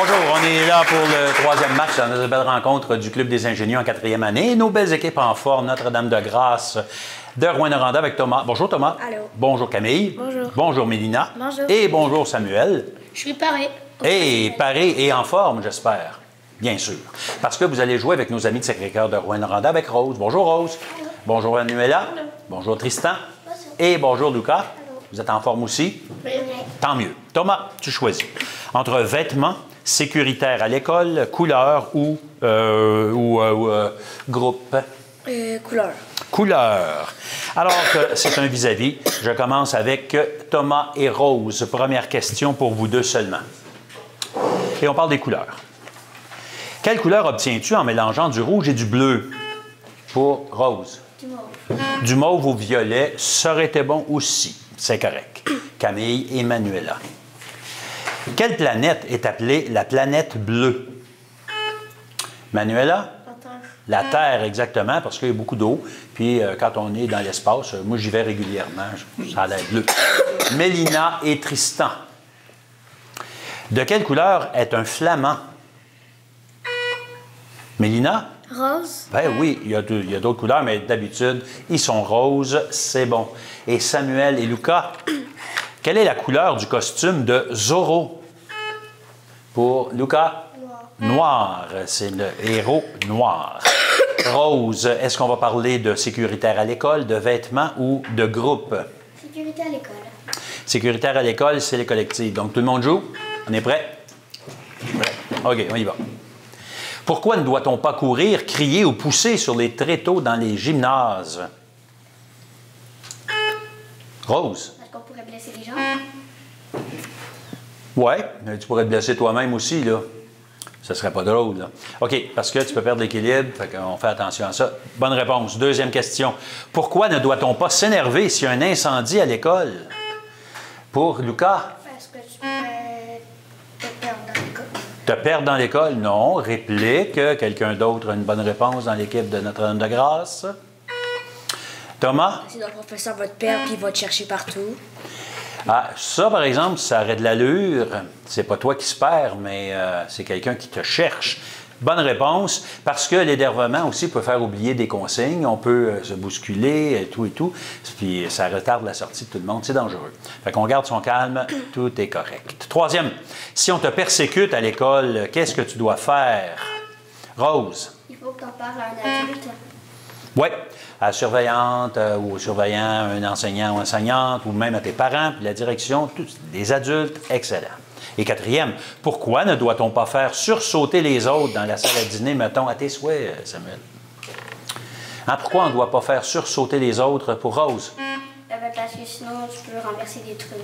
Bonjour, on est là pour le troisième match dans notre belle rencontre du Club des ingénieurs en quatrième année. Nos belles équipes en forme, Notre-Dame-de-Grâce de Rouyn-Noranda avec Thomas. Bonjour Thomas. Allô. Bonjour Camille. Bonjour. Bonjour Mélina. Bonjour. Et bonjour Samuel. Je suis paré. Et paré et en forme, j'espère. Bien sûr. Parce que vous allez jouer avec nos amis de Sacré-Cœur de Rouyn-Noranda avec Rose. Bonjour Rose. Allô. Bonjour Manuela. Allô. Bonjour Tristan. Bonjour. Et bonjour Lucas. Allô. Vous êtes en forme aussi? Oui. Tant mieux. Thomas, tu choisis. Entre vêtements, sécuritaire à l'école, couleur ou groupe? Couleur. Couleur. Alors que c'est un vis-à-vis, je commence avec Thomas et Rose. Première question pour vous deux seulement. Et on parle des couleurs. Quelle couleur obtiens-tu en mélangeant du rouge et du bleu? Pour Rose. Du mauve. Du mauve au violet, ça aurait été bon aussi. C'est correct. Camille et Manuela. Quelle planète est appelée la planète bleue? Manuela? La Terre, exactement, parce qu'il y a beaucoup d'eau. Puis quand on est dans l'espace, moi j'y vais régulièrement, ça a l'air bleu. Mélina et Tristan. De quelle couleur est un flamand? Mélina? Rose. Ben oui, il y a d'autres couleurs, mais d'habitude, ils sont roses, c'est bon. Et Samuel et Lucas, quelle est la couleur du costume de Zorro? Pour Lucas? Noir. Noir, c'est le héros noir. Rose, est-ce qu'on va parler de sécuritaire à l'école, de vêtements ou de groupe? Sécurité à l'école. Sécuritaire à l'école, c'est les collectives. Donc, tout le monde joue? On est prêt? Prêt. OK, on y va. Pourquoi ne doit-on pas courir, crier ou pousser sur les tréteaux dans les gymnases? Rose? Parce qu'on pourrait blesser les gens. Oui, tu pourrais te blesser toi-même aussi, là. Ce serait pas drôle, là. OK, parce que tu peux perdre l'équilibre, fait qu'on fait attention à ça. Bonne réponse. Deuxième question. Pourquoi ne doit-on pas s'énerver s'il y a un incendie à l'école? Pour Lucas? Parce que tu peux te perdre dans l'école. Te perdre dans l'école? Non. Réplique. Quelqu'un d'autre a une bonne réponse dans l'équipe de Notre-Dame-de-Grâce? Thomas? Si notre professeur va te perdre puis il va te chercher partout. Ah, ça, par exemple, ça aurait de l'allure. C'est pas toi qui se perds, mais c'est quelqu'un qui te cherche. Bonne réponse, parce que l'énervement aussi peut faire oublier des consignes. On peut se bousculer, et tout. Puis ça retarde la sortie de tout le monde. C'est dangereux. Fait qu'on garde son calme, tout est correct. Troisième, si on te persécute à l'école, qu'est-ce que tu dois faire? Rose? Il faut que tu en parles à un adulte. Oui, à la surveillante ou au surveillant, un enseignant ou enseignante, ou même à tes parents, puis la direction, tous des adultes, excellent. Et quatrième, pourquoi ne doit-on pas faire sursauter les autres dans la salle à dîner, mettons, à tes souhaits, Samuel? Hein, pourquoi on ne doit pas faire sursauter les autres pour Rose? Parce que sinon, tu peux renverser des trucs.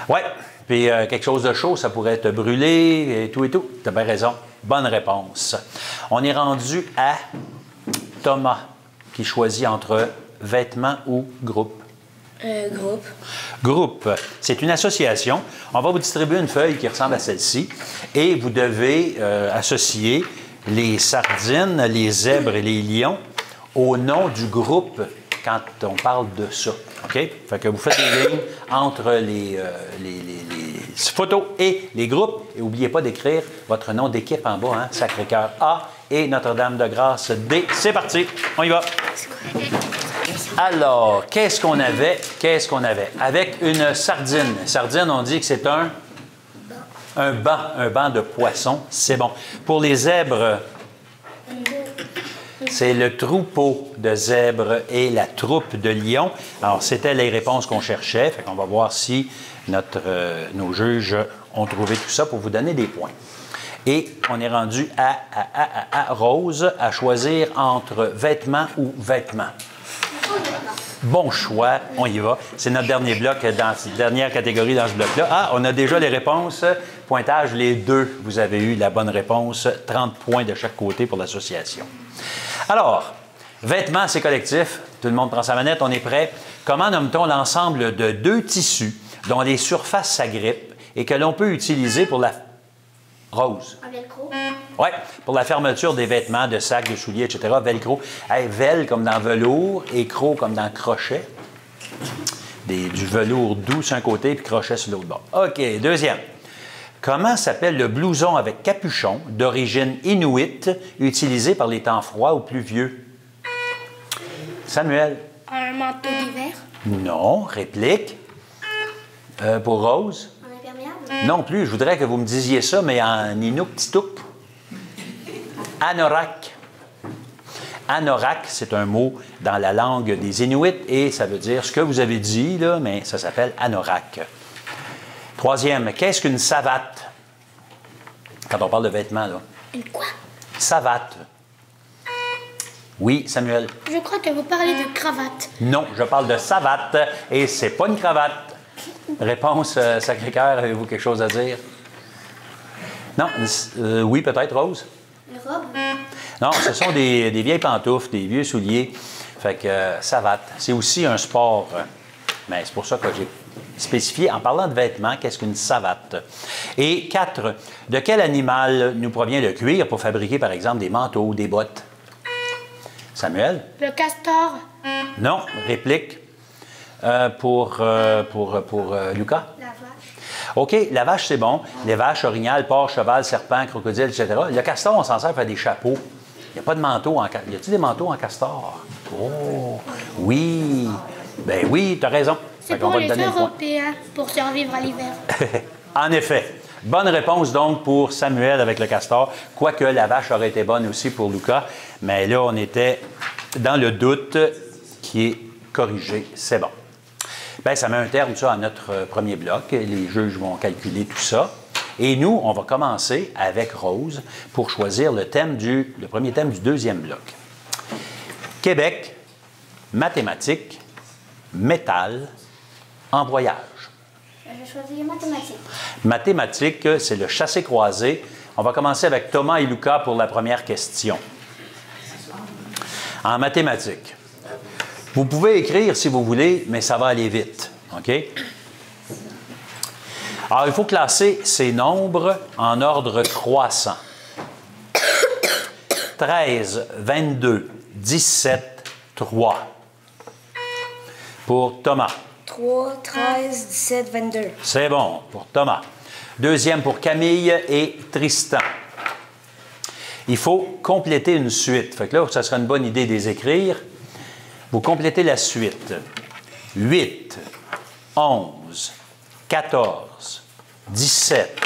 Oui, puis quelque chose de chaud, ça pourrait te brûler et tout. Tu as bien raison. Bonne réponse. On est rendu à Thomas, qui choisit entre vêtements ou groupe. Groupe. Groupe, c'est une association. On va vous distribuer une feuille qui ressemble à celle-ci et vous devez associer les sardines, les zèbres et les lions au nom du groupe quand on parle de ça. OK? Fait que vous faites des lignes entre les photos et les groupes. Et n'oubliez pas d'écrire votre nom d'équipe en bas, hein? Sacré-Cœur A et Notre-Dame-de-Grâce D. C'est parti, on y va. Alors, qu'est-ce qu'on avait? Avec une sardine. Sardine, on dit que c'est un banc de poisson. C'est bon. Pour les zèbres, c'est le troupeau de zèbres et la troupe de lions. Alors, c'était les réponses qu'on cherchait. Fait qu'on va voir si nos juges ont trouvé tout ça pour vous donner des points. Et on est rendu à Rose à choisir entre vêtements ou vêtements. Bon choix, on y va. C'est notre dernier bloc, dans cette dernière catégorie dans ce bloc-là. Ah, on a déjà les réponses. Pointage, les deux, vous avez eu la bonne réponse. 30 points de chaque côté pour l'association. Alors, vêtements, c'est collectif. Tout le monde prend sa manette, on est prêt. Comment nomme-t-on l'ensemble de deux tissus dont les surfaces s'agrippent et que l'on peut utiliser pour la... Rose. Un velcro. Oui, pour la fermeture des vêtements, de sacs, de souliers, etc. Velcro. Hey, vel comme dans velours et cro comme dans crochet. Du velours doux sur un côté puis crochet sur l'autre bord. OK, deuxième. Comment s'appelle le blouson avec capuchon d'origine inuit utilisé par les temps froids ou pluvieux? Samuel? Un manteau d'hiver. Non. Réplique. Pour Rose? Un imperméable. Non plus. Je voudrais que vous me disiez ça, mais en inuktitoup. Anorak. Anorak, c'est un mot dans la langue des Inuits et ça veut dire ce que vous avez dit, là, mais ça s'appelle anorak. Troisième, qu'est-ce qu'une savate? Quand on parle de vêtements, là. Une quoi? Savate. Oui, Samuel? Je crois que vous parlez de cravate. Non, je parle de savate et c'est pas une cravate. Réponse, Sacré-Cœur, avez-vous quelque chose à dire? Non? Oui, peut-être, Rose? Une robe? Non, ce sont des vieilles pantoufles, des vieux souliers. Fait que savate. C'est aussi un sport. Mais c'est pour ça que j'ai spécifié, en parlant de vêtements, qu'est-ce qu'une savate? Et 4, de quel animal nous provient le cuir pour fabriquer, par exemple, des manteaux, des bottes? Samuel? Le castor. Non. Réplique pour Lucas? La vache. OK, la vache, c'est bon. Les vaches, orignal, porc, cheval, serpent, crocodile, etc. Le castor, on s'en sert pour faire des chapeaux. Il n'y a pas de manteau en castor. Y a-t-il des manteaux en castor? Oh, oui. Ben oui, tu as raison. C'est pour les Européens, pour survivre à l'hiver. En effet. Bonne réponse donc pour Samuel avec le castor, quoique la vache aurait été bonne aussi pour Lucas. Mais là, on était dans le doute qui est corrigé. C'est bon. Bien, ça met un terme, ça, à notre premier bloc. Les juges vont calculer tout ça. Et nous, on va commencer avec Rose pour choisir le premier thème du deuxième bloc. Québec, mathématiques, métal, en voyage. Je choisis mathématiques. Mathématiques, c'est le chassé-croisé. On va commencer avec Thomas et Lucas pour la première question. En mathématiques, vous pouvez écrire si vous voulez, mais ça va aller vite. OK? Alors, il faut classer ces nombres en ordre croissant. 13, 22, 17, 3. Pour Thomas. 3, 13, 17, 22. C'est bon, pour Thomas. Deuxième pour Camille et Tristan. Il faut compléter une suite. Fait que là, ça sera une bonne idée de les écrire. Vous complétez la suite. 8, 11, 14, 17.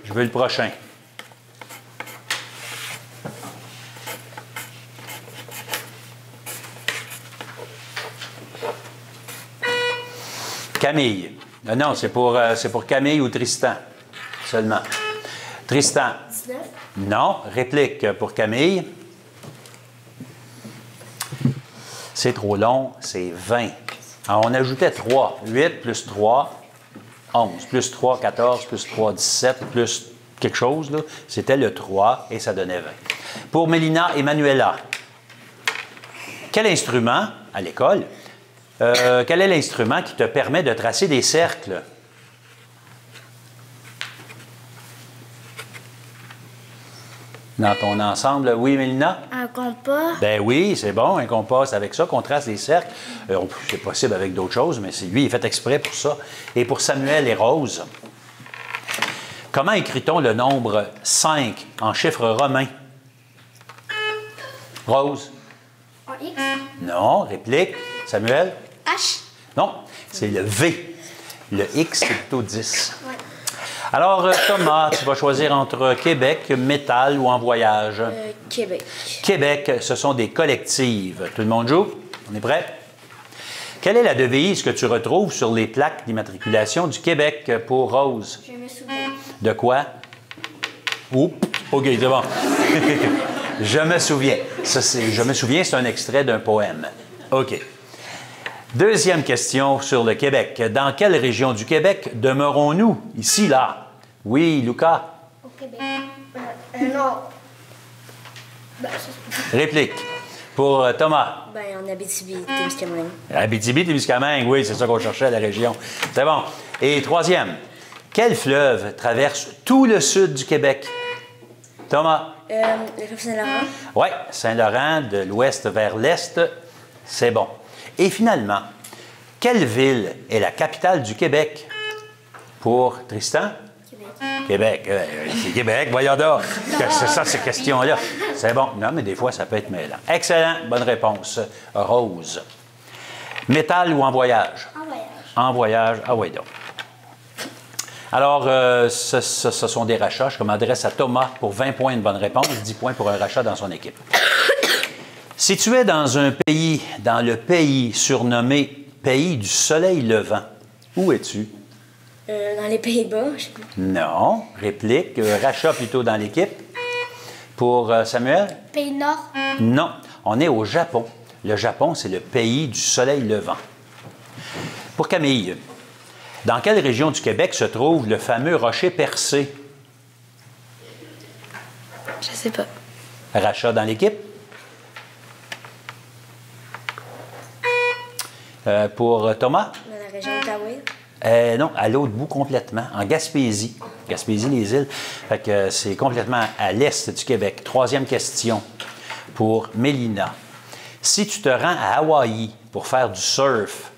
Je veux le prochain. Camille. Non, c'est pour Camille ou Tristan seulement. Tristan. 19. Non. Réplique pour Camille. C'est trop long, c'est 20. Alors, on ajoutait 3. 8 plus 3, 11. Plus 3, 14, plus 3, 17, plus quelque chose, là. C'était le 3 et ça donnait 20. Pour Mélina et Manuela, quel instrument, à l'école, quel est l'instrument qui te permet de tracer des cercles? Dans ton ensemble, oui, Mélina? Un compas. Ben oui, c'est bon, un compas. C'est avec ça qu'on trace des cercles. C'est possible avec d'autres choses, mais lui, il est fait exprès pour ça. Et pour Samuel et Rose, comment écrit-on le nombre 5 en chiffres romains? Rose? En X. Non. Réplique. Samuel? H. Non, c'est le V. Le X, c'est plutôt 10. Ouais. Alors, Thomas, tu vas choisir entre Québec, métal ou en voyage? Québec. Québec, ce sont des collectives. Tout le monde joue? On est prêt? Quelle est la devise que tu retrouves sur les plaques d'immatriculation du Québec pour Rose? Je me souviens. De quoi? Oups, OK, c'est bon. Je me souviens. Je me souviens, c'est un extrait d'un poème. OK. Deuxième question sur le Québec. Dans quelle région du Québec demeurons-nous? Ici, là. Oui, Lucas? Au Québec. Non. Réplique. Pour Thomas? En Abitibi-Témiscamingue. Abitibi-Témiscamingue, oui, c'est ça qu'on cherchait à la région. C'est bon. Et troisième. Quel fleuve traverse tout le sud du Québec? Thomas? Le fleuve Saint-Laurent. Oui, Saint-Laurent, de l'ouest vers l'est, c'est bon. Et finalement, quelle ville est la capitale du Québec? Pour Tristan? Québec. Québec. C'est Québec, voyons donc. C'est ça, ces questions-là. C'est bon. Non, mais des fois, ça peut être mêlant. Excellent. Bonne réponse. Rose. Métal ou en voyage? En voyage. En voyage. Ah oui, donc. Alors, ce sont des rachats. Je m'adresse à Thomas pour 20 points, une bonne réponse, 10 points pour un rachat dans son équipe. Si tu es dans un pays, dans le pays surnommé Pays du soleil levant, où es-tu? Dans les Pays-Bas, je sais pas. Non. Réplique. Rachat plutôt dans l'équipe. Pour Samuel? Pays Nord. Non. On est au Japon. Le Japon, c'est le pays du soleil levant. Pour Camille, dans quelle région du Québec se trouve le fameux rocher percé? Je sais pas. Rachat dans l'équipe. Pour Thomas? Dans la région d'Outaouais. Non, à l'autre bout complètement, en Gaspésie. Gaspésie, les îles. Fait que c'est complètement à l'est du Québec. Troisième question pour Mélina. Si tu te rends à Hawaï pour faire du surf,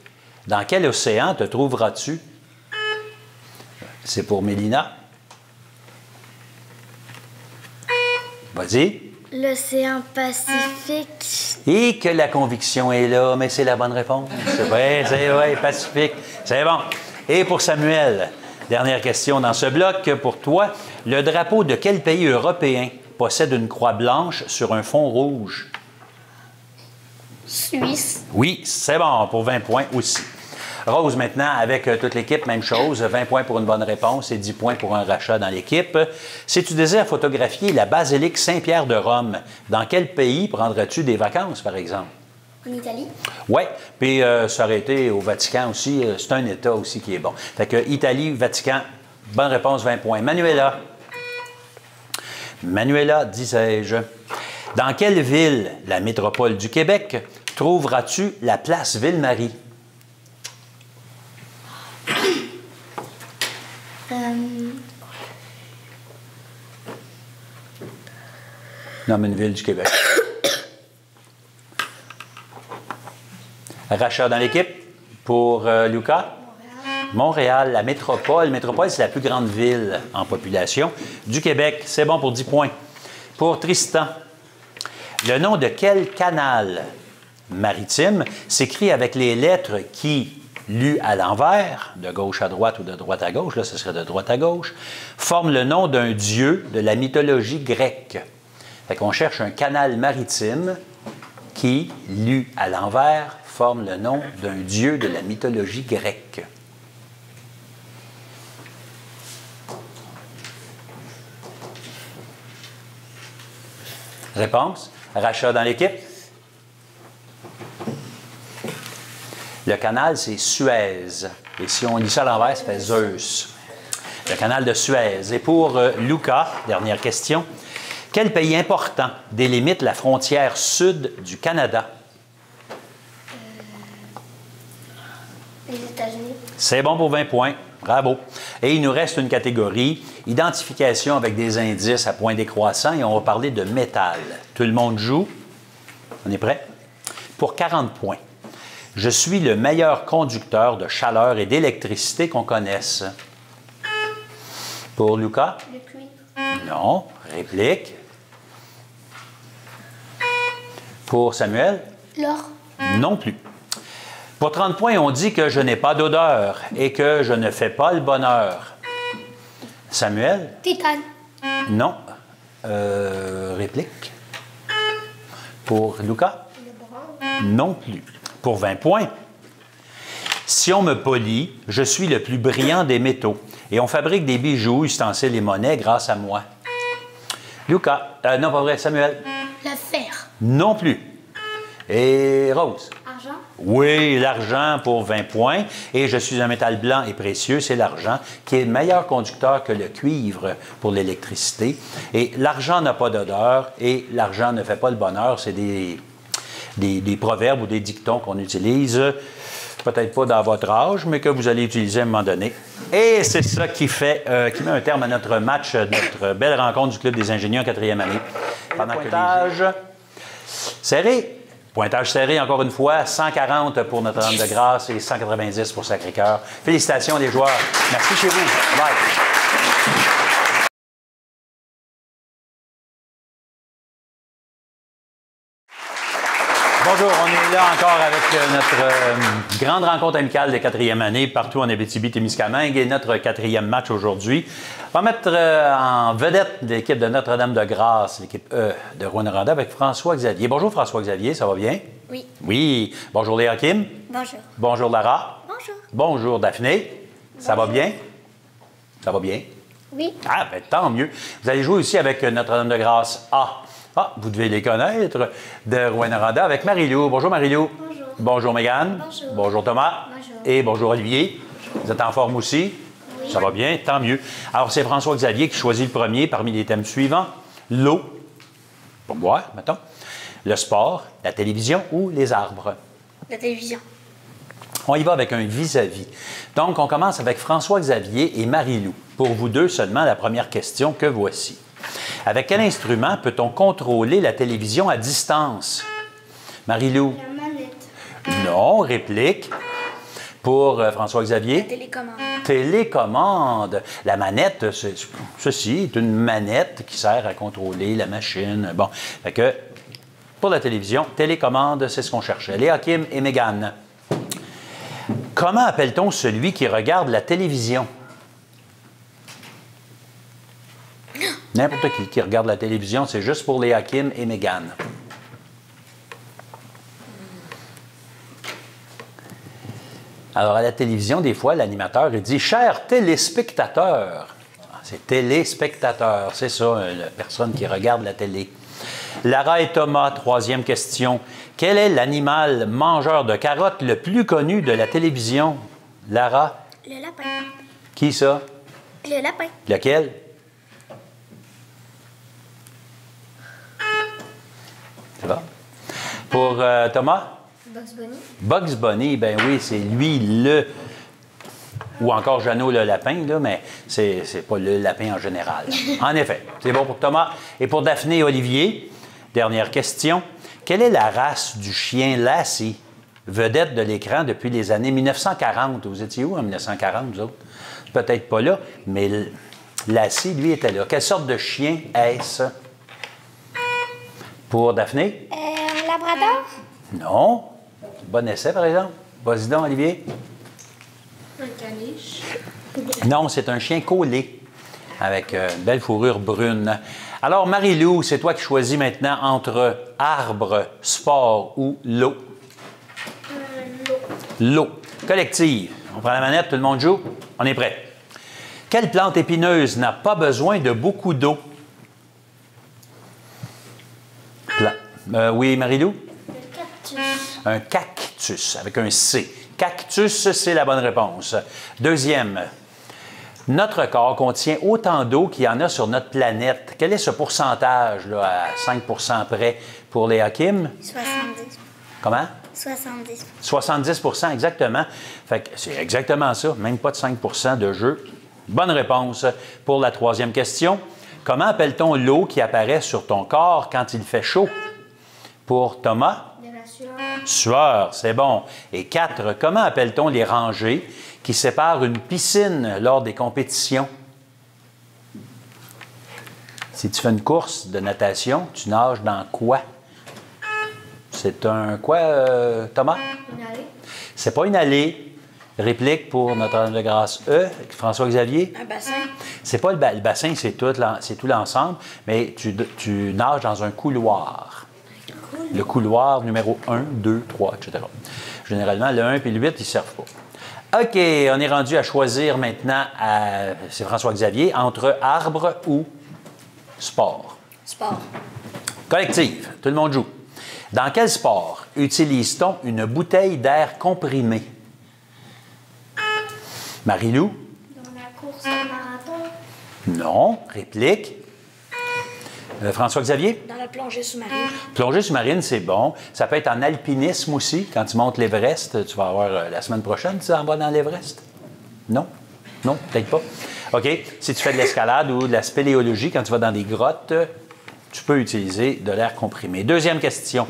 dans quel océan te trouveras-tu? C'est pour Mélina. Vas-y. L'océan Pacifique. Et que la conviction est là, mais c'est la bonne réponse. C'est vrai, Pacifique. C'est bon. Et pour Samuel, dernière question dans ce bloc. Pour toi, le drapeau de quel pays européen possède une croix blanche sur un fond rouge? Suisse. Oui, c'est bon, pour 20 points aussi. Rose, maintenant, avec toute l'équipe, même chose, 20 points pour une bonne réponse et 10 points pour un rachat dans l'équipe. Si tu désires photographier la basilique Saint-Pierre de Rome, dans quel pays prendrais-tu des vacances, par exemple? En Italie. Oui, puis ça aurait été au Vatican aussi. C'est un État aussi qui est bon. Fait que Italie, Vatican, bonne réponse, 20 points. Manuela. Manuela, disais-je. Dans quelle ville, la métropole du Québec, trouveras-tu la place Ville-Marie? Nomme une ville du Québec. Rachat dans l'équipe pour Lucas. Montréal, la métropole. Métropole, c'est la plus grande ville en population du Québec. C'est bon pour 10 points. Pour Tristan, le nom de quel canal maritime s'écrit avec les lettres qui, lues à l'envers, de gauche à droite ou de droite à gauche, là ce serait de droite à gauche, forment le nom d'un dieu de la mythologie grecque? Fait qu'on cherche un canal maritime qui, lu à l'envers, forme le nom d'un dieu de la mythologie grecque. Réponse? Rachat dans l'équipe? Le canal, c'est Suez. Et si on lit ça à l'envers, ça fait Zeus. Le canal de Suez. Et pour Lucas, dernière question. Quel pays important délimite la frontière sud du Canada? Les États-Unis. C'est bon pour 20 points. Bravo. Et il nous reste une catégorie, identification avec des indices à point décroissant, et on va parler de métal. Tout le monde joue? On est prêt? Pour 40 points. Je suis le meilleur conducteur de chaleur et d'électricité qu'on connaisse. Pour Lucas? Le cuivre. Non. Réplique. Pour Samuel? L'or. Non plus. Pour 30 points, on dit que je n'ai pas d'odeur et que je ne fais pas le bonheur. Samuel? Titane. Non. Réplique. Pour Lucas? Le bronze. Non plus. Pour 20 points. Si on me polie, je suis le plus brillant des métaux et on fabrique des bijoux, ustensiles et monnaies grâce à moi. Lucas? Non, pas vrai. Samuel? Le fer. Non plus. Et Rose? Argent. Oui, l'argent pour 20 points. Et je suis un métal blanc et précieux, c'est l'argent, qui est meilleur conducteur que le cuivre pour l'électricité. Et l'argent n'a pas d'odeur et l'argent ne fait pas le bonheur. C'est des proverbes ou des dictons qu'on utilise, peut-être pas dans votre âge, mais que vous allez utiliser à un moment donné. Et c'est ça qui met un terme à notre match, notre belle rencontre du Club des ingénieurs en 4e année. Pendant pointage serré. Pointage serré, encore une fois, 140 pour Notre-Dame-de-Grâce et 190 pour Sacré-Cœur. Félicitations les joueurs. Merci chez vous. Bye. Bonjour, on est là encore avec notre grande rencontre amicale de 4e année partout en Abitibi-Témiscamingue et notre 4e match aujourd'hui. On va mettre en vedette l'équipe de Notre-Dame-de-Grâce, l'équipe E de Rouyn-Noranda avec François-Xavier. Bonjour François-Xavier, ça va bien? Oui. Oui. Bonjour Léa Kim. Bonjour. Bonjour Lara. Bonjour. Bonjour Daphné. Ça va bien? Ça va bien? Oui. Ah, bien, tant mieux. Vous allez jouer aussi avec Notre-Dame-de-Grâce A. Ah, vous devez les connaître, de Rouyn-Noranda avec Marie-Lou. Bonjour Marie-Lou. Bonjour. Bonjour Mégane. Bonjour. Bonjour Thomas. Bonjour. Et bonjour Olivier. Vous êtes en forme aussi? Oui. Ça va bien, tant mieux. Alors, c'est François-Xavier qui choisit le premier parmi les thèmes suivants. L'eau, pour boire, mettons. Le sport, la télévision ou les arbres. La télévision. On y va avec un vis-à-vis. Donc, on commence avec François-Xavier et Marie-Lou. Pour vous deux seulement, la première question que voici. Avec quel instrument peut-on contrôler la télévision à distance? Marie-Lou? La manette. Non, réplique. Pour François-Xavier? La télécommande. Télécommande. La manette, ceci est une manette qui sert à contrôler la machine. Bon, fait que pour la télévision, télécommande, c'est ce qu'on cherchait. Léa Kim et Mégane. Comment appelle-t-on celui qui regarde la télévision? N'importe qui regarde la télévision, c'est juste pour Léa Kim et Mégane. Alors, à la télévision, des fois, l'animateur, il dit « Chers téléspectateurs ». C'est téléspectateur, c'est ça, la personne qui regarde la télé. Lara et Thomas, troisième question. Quel est l'animal mangeur de carottes le plus connu de la télévision? Lara? Le lapin. Qui ça? Le lapin. Lequel? C'est bon. Pour Thomas? Bugs Bunny. Bugs Bunny, ben oui, c'est lui le... Ou encore Jeannot le lapin, là, mais c'est pas le lapin en général. En effet, c'est bon pour Thomas. Et pour Daphné et Olivier, dernière question. Quelle est la race du chien Lassie, vedette de l'écran depuis les années 1940? Vous étiez où en 1940, vous autres? Peut-être pas là, mais Lassie, lui, était là. Quelle sorte de chien est-ce? Pour Daphné? Un labrador. Non. Bon essai, par exemple. Vas-y donc, Olivier. Un caniche. Non, c'est un chien collé avec une belle fourrure brune. Alors, Marie-Lou, c'est toi qui choisis maintenant entre arbre, sport ou l'eau. L'eau. L'eau. Collective. On prend la manette, tout le monde joue? On est prêt. Quelle plante épineuse n'a pas besoin de beaucoup d'eau? Oui, Marie-Lou? Le cactus. Un cactus, avec un C. Cactus, c'est la bonne réponse. Deuxième. Notre corps contient autant d'eau qu'il y en a sur notre planète. Quel est ce pourcentage, là, à 5 près, pour Léa Kim? 70. Comment? 70. 70 exactement. Fait que c'est exactement ça, même pas de 5 de jeu. Bonne réponse. Pour la troisième question, comment appelle-t-on l'eau qui apparaît sur ton corps quand il fait chaud? Pour Thomas? De la sueur. Sueur, c'est bon. Et 4, comment appelle-t-on les rangées qui séparent une piscine lors des compétitions? Si tu fais une course de natation, tu nages dans quoi? C'est un quoi, Thomas? Une allée. C'est pas une allée. Réplique pour Notre-Dame-de-Grâce E, François-Xavier. Un bassin. C'est pas le bassin, c'est tout l'ensemble, mais tu nages dans un couloir. Le couloir numéro 1, 2, 3, etc. Généralement, le 1 et le 8, ils ne servent pas. OK, on est rendu à choisir maintenant, c'est François-Xavier, entre arbre ou sport. Sport. Collective, tout le monde joue. Dans quel sport utilise-t-on une bouteille d'air comprimé? Marie-Lou? Dans la course au marathon. Non. Réplique. François-Xavier? Dans la plongée sous-marine. Plongée sous-marine, c'est bon. Ça peut être en alpinisme aussi. Quand tu montes l'Everest, tu vas avoir la semaine prochaine, tu en vas dans l'Everest? Non? Non, peut-être pas. OK. Si tu fais de l'escalade ou de la spéléologie, quand tu vas dans des grottes, tu peux utiliser de l'air comprimé. Deuxième question.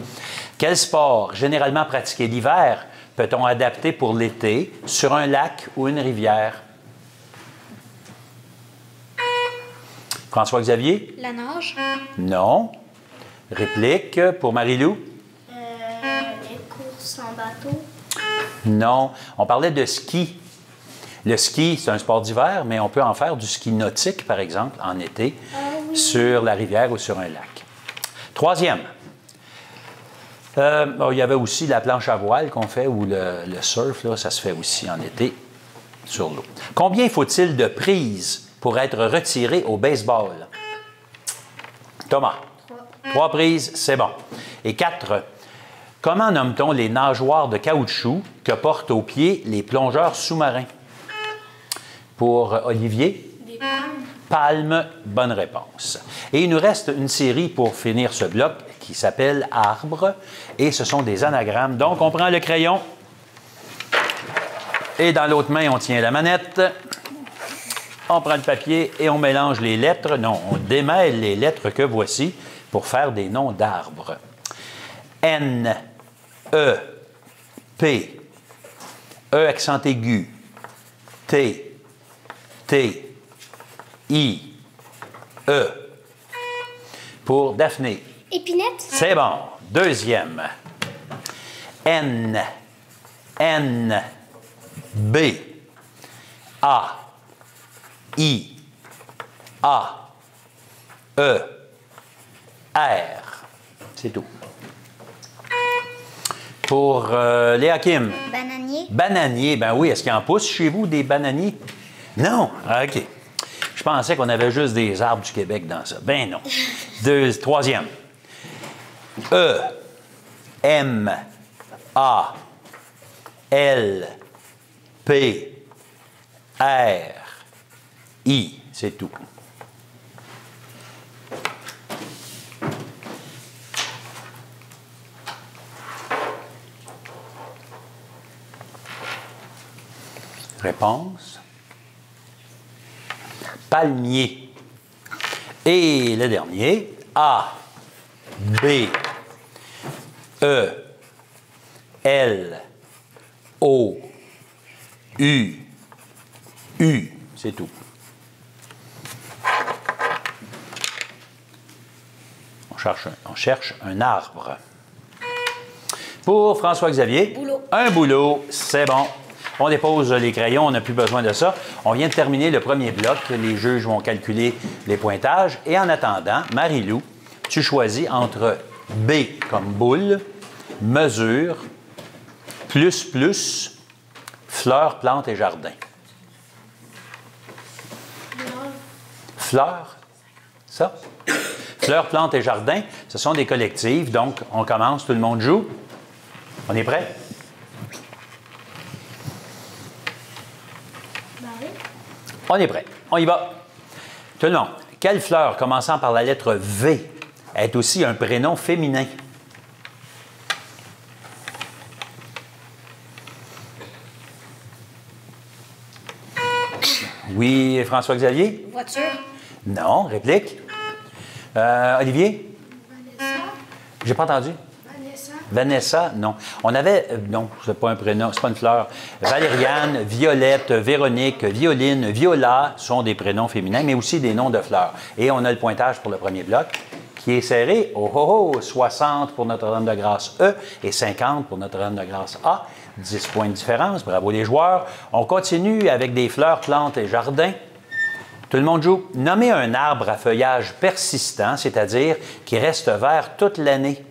Quel sport, généralement pratiqué l'hiver, peut-on adapter pour l'été sur un lac ou une rivière? François-Xavier? La nage. Non. Réplique pour Marie-Lou? Les courses en bateau. Non. On parlait de ski. Le ski, c'est un sport d'hiver, mais on peut en faire du ski nautique, par exemple, en été, sur la rivière ou sur un lac. Troisième. Il y avait aussi la planche à voile qu'on fait, ou le surf, là, ça se fait aussi en été sur l'eau. Combien faut-il de prises pour être retiré au baseball? Thomas? 3 prises, c'est bon. Et 4. Comment nomme-t-on les nageoires de caoutchouc que portent aux pieds les plongeurs sous-marins? Pour Olivier? Des palmes. Palme, bonne réponse. Et il nous reste une série pour finir ce bloc qui s'appelle Arbre, et ce sont des anagrammes. Donc, on prend le crayon, et dans l'autre main, on tient la manette. On prend le papier et on mélange les lettres. Non, on démêle les lettres que voici pour faire des noms d'arbres. N, E, P, E accent aigu, T, T, I, E. Pour Daphné. Épinette. C'est bon. Deuxième. N, N, B, A, I, A, E, R. C'est tout. Pour Léa Kim. Bananier. Bananier, ben oui. Est-ce qu'il en pousse chez vous des bananiers? Non? Ah, OK. Je pensais qu'on avait juste des arbres du Québec dans ça. Ben non. Troisième. E, M, A, L, P, R, I. C'est tout. Réponse. Palmier. Et le dernier, A, B, E, L, O, U, U. C'est tout. On cherche un arbre. Pour François-Xavier, Boulot. Un boulot, c'est bon. On dépose les crayons, on n'a plus besoin de ça. On vient de terminer le premier bloc. Les juges vont calculer les pointages. Et en attendant, Marie-Lou, tu choisis entre B comme boule, mesure, plus, fleurs, plantes et jardin. Fleurs, ça? Fleurs, plantes et jardin, ce sont des collectifs. Donc, on commence, tout le monde joue. On est prêt? On est prêt. On y va. Tout le monde. Quelle fleur, commençant par la lettre V, est aussi un prénom féminin? Oui, François-Xavier? Voiture. Non, réplique. Olivier? Vanessa. J'ai pas entendu. Vanessa. Vanessa, non. On avait, non, c'est pas un prénom, c'est pas une fleur. Valériane, Violette, Véronique, Violine, Viola sont des prénoms féminins, mais aussi des noms de fleurs. Et on a le pointage pour le premier bloc qui est serré. 60 pour Notre-Dame-de-Grâce E et 50 pour Notre-Dame-de-Grâce A. 10 points de différence. Bravo les joueurs. On continue avec des fleurs, plantes et jardins. Tout le monde joue. Nommez un arbre à feuillage persistant, c'est-à-dire qui reste vert toute l'année.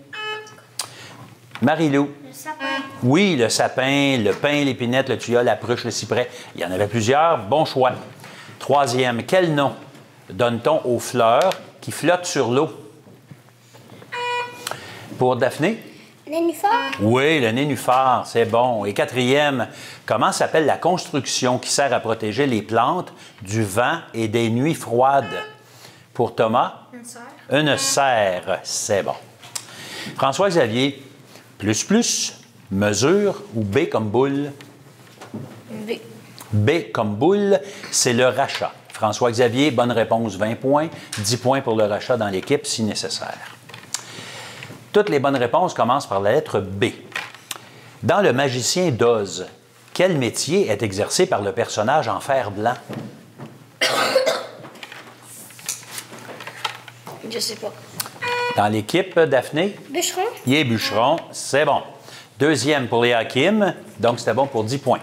Marie-Lou. Le sapin. Oui, le sapin, le pin, l'épinette, le tuya, la pruche, le cyprès. Il y en avait plusieurs. Bon choix. Troisième, quel nom donne-t-on aux fleurs qui flottent sur l'eau? Pour Daphné? Nénuphar. Oui, le nénuphar, c'est bon. Et quatrième, comment s'appelle la construction qui sert à protéger les plantes du vent et des nuits froides? Pour Thomas? Une serre. Une serre, c'est bon. François-Xavier, plus, mesure ou B comme boule? V. B comme boule, c'est le rachat. François-Xavier, bonne réponse, 20 points. 10 points pour le rachat dans l'équipe si nécessaire. Toutes les bonnes réponses commencent par la lettre B. Dans Le Magicien d'Oz, quel métier est exercé par le personnage en fer blanc? Je sais pas. Dans l'équipe, Daphné? Bûcheron? Il est bûcheron, c'est bon. Deuxième pour Léa Kim, donc c'était bon pour 10 points.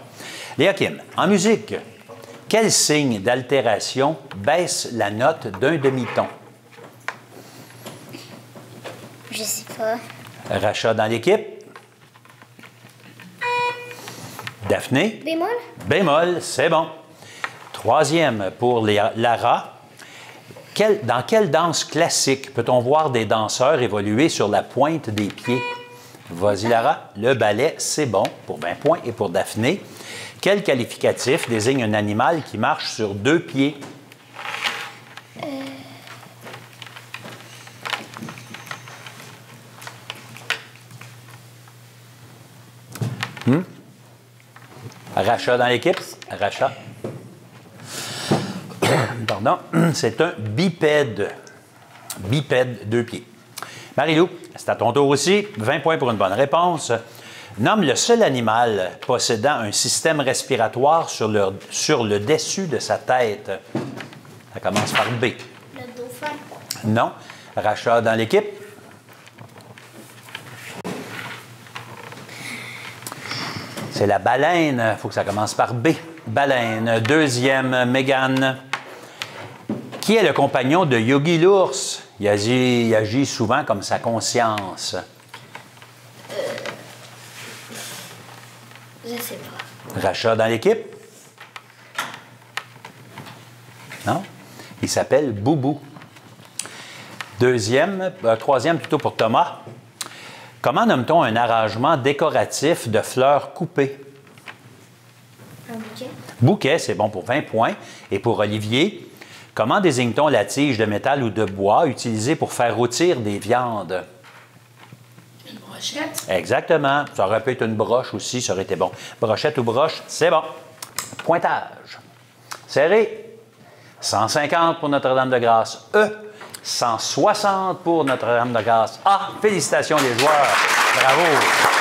Léa Kim, en musique, quel signe d'altération baisse la note d'un demi-ton? Je sais pas. Rachat dans l'équipe? Daphné? Bémol? Bémol, c'est bon. Troisième pour Lara. Dans quelle danse classique peut-on voir des danseurs évoluer sur la pointe des pieds? Vas-y, Lara. Le ballet, c'est bon pour 20 points. Et pour Daphné, quel qualificatif désigne un animal qui marche sur 2 pieds? Rachat dans l'équipe? Rachat. Pardon. C'est un bipède. Bipède, 2 pieds. Marie-Lou, c'est à ton tour aussi. 20 points pour une bonne réponse. Nomme le seul animal possédant un système respiratoire sur le dessus de sa tête. Ça commence par B. Le dauphin. Non. Rachat dans l'équipe? C'est la baleine. Il faut que ça commence par B. Baleine. Deuxième, Mégane. Qui est le compagnon de Yogi l'ours? Il agit souvent comme sa conscience. Je sais pas. Rachat dans l'équipe? Non? Il s'appelle Boubou. Troisième plutôt pour Thomas. Comment nomme-t-on un arrangement décoratif de fleurs coupées? Un bouquet? Bouquet, c'est bon pour 20 points. Et pour Olivier, comment désigne-t-on la tige de métal ou de bois utilisée pour faire rôtir des viandes? Une brochette? Exactement. Ça aurait pu être une broche aussi, ça aurait été bon. Brochette ou broche, c'est bon. Pointage. Serré. 150 pour Notre-Dame-de-Grâce. E. 160 pour Notre-Dame-de-Grâce. Ah, félicitations les joueurs. Bravo.